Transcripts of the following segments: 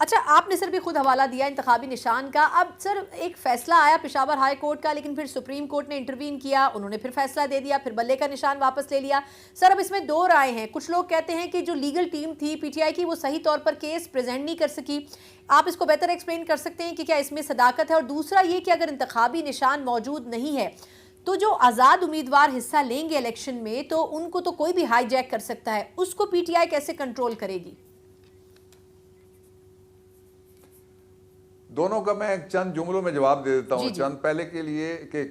अच्छा, आपने सर भी खुद हवाला दिया इंतखाबी निशान का। अब सर एक फैसला आया पेशावर हाई कोर्ट का, लेकिन फिर सुप्रीम कोर्ट ने इंटरवीन किया, उन्होंने फिर फैसला दे दिया, फिर बल्ले का निशान वापस ले लिया। सर अब इसमें दो राय हैं। कुछ लोग कहते हैं कि जो लीगल टीम थी पीटीआई की वो सही तौर पर केस प्रेजेंट नहीं कर सकी। आप इसको बेहतर एक्सप्लेन कर सकते हैं कि क्या इसमें सदाकत है? और दूसरा ये कि अगर इंतखाबी निशान मौजूद नहीं है तो जो आज़ाद उम्मीदवार हिस्सा लेंगे इलेक्शन में तो उनको तो कोई भी हाईजैक कर सकता है, उसको पीटीआई कैसे कंट्रोल करेगी? दोनों का मैं चंद जुमलों में जवाब दे देता हूं। चंद पहले के लिए कि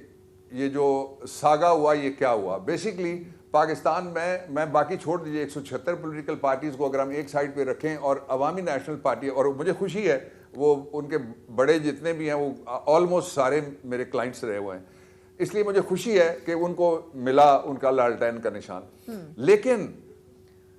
ये जो सागा हुआ ये क्या हुआ। बेसिकली पाकिस्तान में, मैं बाकी छोड़ दीजिए 176 पॉलिटिकल पार्टीज को अगर हम एक साइड पे रखें और अवामी नेशनल पार्टी, और मुझे खुशी है वो उनके बड़े जितने भी हैं वो ऑलमोस्ट सारे मेरे क्लाइंट्स रहे हुए हैं, इसलिए मुझे खुशी है कि उनको मिला उनका लालटेन का निशान। लेकिन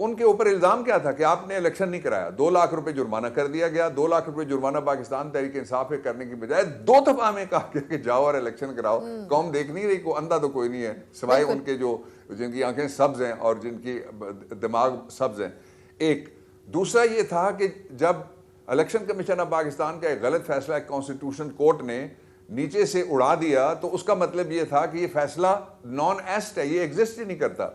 उनके ऊपर इल्जाम क्या था कि आपने इलेक्शन नहीं कराया। 2 लाख रुपए जुर्माना कर दिया गया। 2 लाख रुपए जुर्माना पाकिस्तान तहरीक इंसाफ पे करने की बजाय 2 दफा में कहा गया कि जाओ और इलेक्शन कराओ। कौम देख नहीं रही, को अंधा तो कोई नहीं है सिवाय उनके जो जिनकी आंखें सब्ज हैं और जिनकी दिमाग सब्ज हैं। एक दूसरा ये था कि जब इलेक्शन कमीशन ऑफ पाकिस्तान का एक गलत फैसला कॉन्स्टिट्यूशन कोर्ट ने नीचे से उड़ा दिया तो उसका मतलब ये था कि ये फैसला नॉन एस्ट है, ये एग्जिस्ट ही नहीं करता।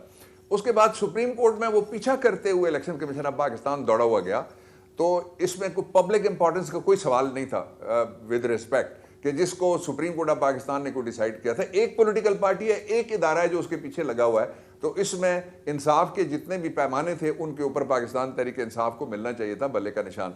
उसके बाद सुप्रीम कोर्ट में वो पीछा करते हुए इलेक्शन कमीशन ऑफ पाकिस्तान दौड़ा हुआ गया। तो इसमें कोई पब्लिक इंपॉर्टेंस का कोई सवाल नहीं था विद रिस्पेक्ट कि जिसको सुप्रीम कोर्ट ऑफ पाकिस्तान ने कोई डिसाइड किया था। एक पॉलिटिकल पार्टी है, एक इदारा है जो उसके पीछे लगा हुआ है। तो इसमें इंसाफ के जितने भी पैमाने थे उनके ऊपर पाकिस्तान तहरीक इंसाफ को मिलना चाहिए था बल्ले का निशान।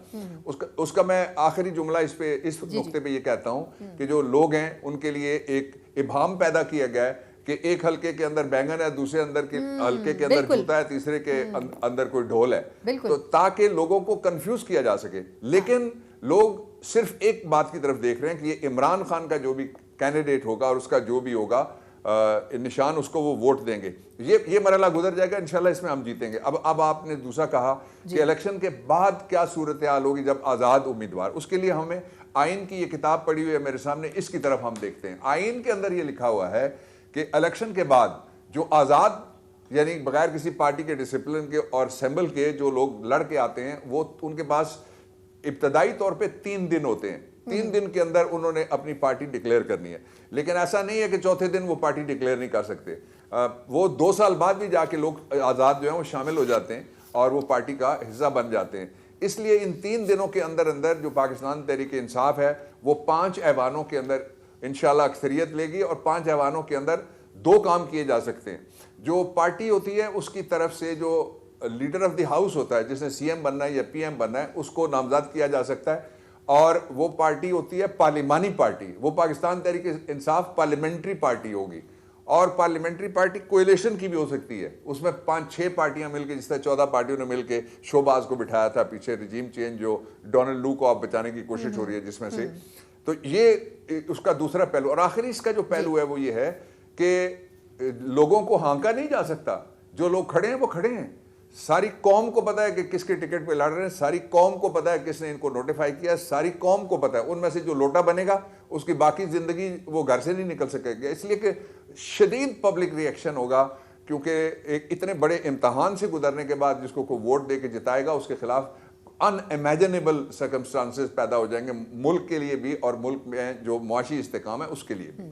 उसका मैं आखिरी जुमला इस नुक्ते पे ये कहता हूँ कि जो लोग हैं उनके लिए एक इबाम पैदा किया गया है कि एक हल्के के अंदर बैंगन है, दूसरे अंदर के हल्के के अंदर जूता है, तीसरे के अंदर कोई ढोल है, तो ताकि लोगों को कंफ्यूज किया जा सके। लेकिन लोग सिर्फ एक बात की तरफ देख रहे हैं कि ये इमरान खान का जो भी कैंडिडेट होगा और उसका जो भी होगा निशान, उसको वो वोट देंगे। ये मरहला गुजर जाएगा, इंशाल्लाह इसमें हम जीतेंगे। अब आपने दूसरा कहा कि इलेक्शन के बाद क्या सूरत हाल होगी जब आज़ाद उम्मीदवार, उसके लिए हमें आइन की ये किताब पढ़ी हुई है मेरे सामने, इसकी तरफ हम देखते हैं। आइन के अंदर ये लिखा हुआ है कि इलेक्शन के बाद जो आज़ाद यानी बगैर किसी पार्टी के डिसिप्लिन के और असेंबल के जो लोग लड़ के आते हैं वो उनके पास इब्तदाई तौर पे 3 दिन होते हैं। 3 दिन के अंदर उन्होंने अपनी पार्टी डिक्लेयर करनी है। लेकिन ऐसा नहीं है कि चौथे दिन वो पार्टी डिक्लेयर नहीं कर सकते। वो 2 साल बाद भी जाके लोग आज़ाद जो है वो शामिल हो जाते हैं और वो पार्टी का हिस्सा बन जाते हैं। इसलिए इन 3 दिनों के अंदर अंदर जो पाकिस्तान तहरीक इंसाफ है वो 5 ऐवानों के अंदर इंशाल्लाह अक्सरियत लेगी और 5 ऐवानों के अंदर 2 काम किए जा सकते हैं। जो पार्टी होती है उसकी तरफ से जो लीडर ऑफ द हाउस होता है, जिसने सीएम बनना है या पीएम बनना है, उसको नामजद किया जा सकता है। और वो पार्टी होती है पार्लिमानी पार्टी, वो पाकिस्तान तहरीक इंसाफ पार्लियामेंट्री पार्टी होगी। और पार्लियामेंट्री पार्टी कोएलिशन की भी हो सकती है, उसमें 5-6 पार्टियां मिलकर, जिस तरह 14 पार्टियों ने मिलकर शोबाज को बिठाया था पीछे, रिजीम चेंज जो डोनाल्ड लू को आप बचाने की कोशिश हो रही है जिसमें से, तो ये उसका दूसरा पहलू। और आखिरी इसका जो पहलू है वो ये है कि लोगों को हांका नहीं जा सकता। जो लोग खड़े हैं वो खड़े हैं, सारी कौम को पता है कि किसके टिकट पे लड़ रहे हैं, सारी कौम को पता है किसने इनको नोटिफाई किया, सारी कौम को पता है। उनमें से जो लोटा बनेगा उसकी बाकी जिंदगी वो घर से नहीं निकल सकेगा। इसलिए कि शदीद पब्लिक रिएक्शन होगा, क्योंकि एक इतने बड़े इम्तहान से गुजरने के बाद जिसको कोई वोट दे के जिताएगा उसके खिलाफ अनइमेजिनेबल सर्कमस्टांसेस पैदा हो जाएंगे मुल्क के लिए भी और मुल्क में जो मुआशी इस्तेकाम है उसके लिए भी।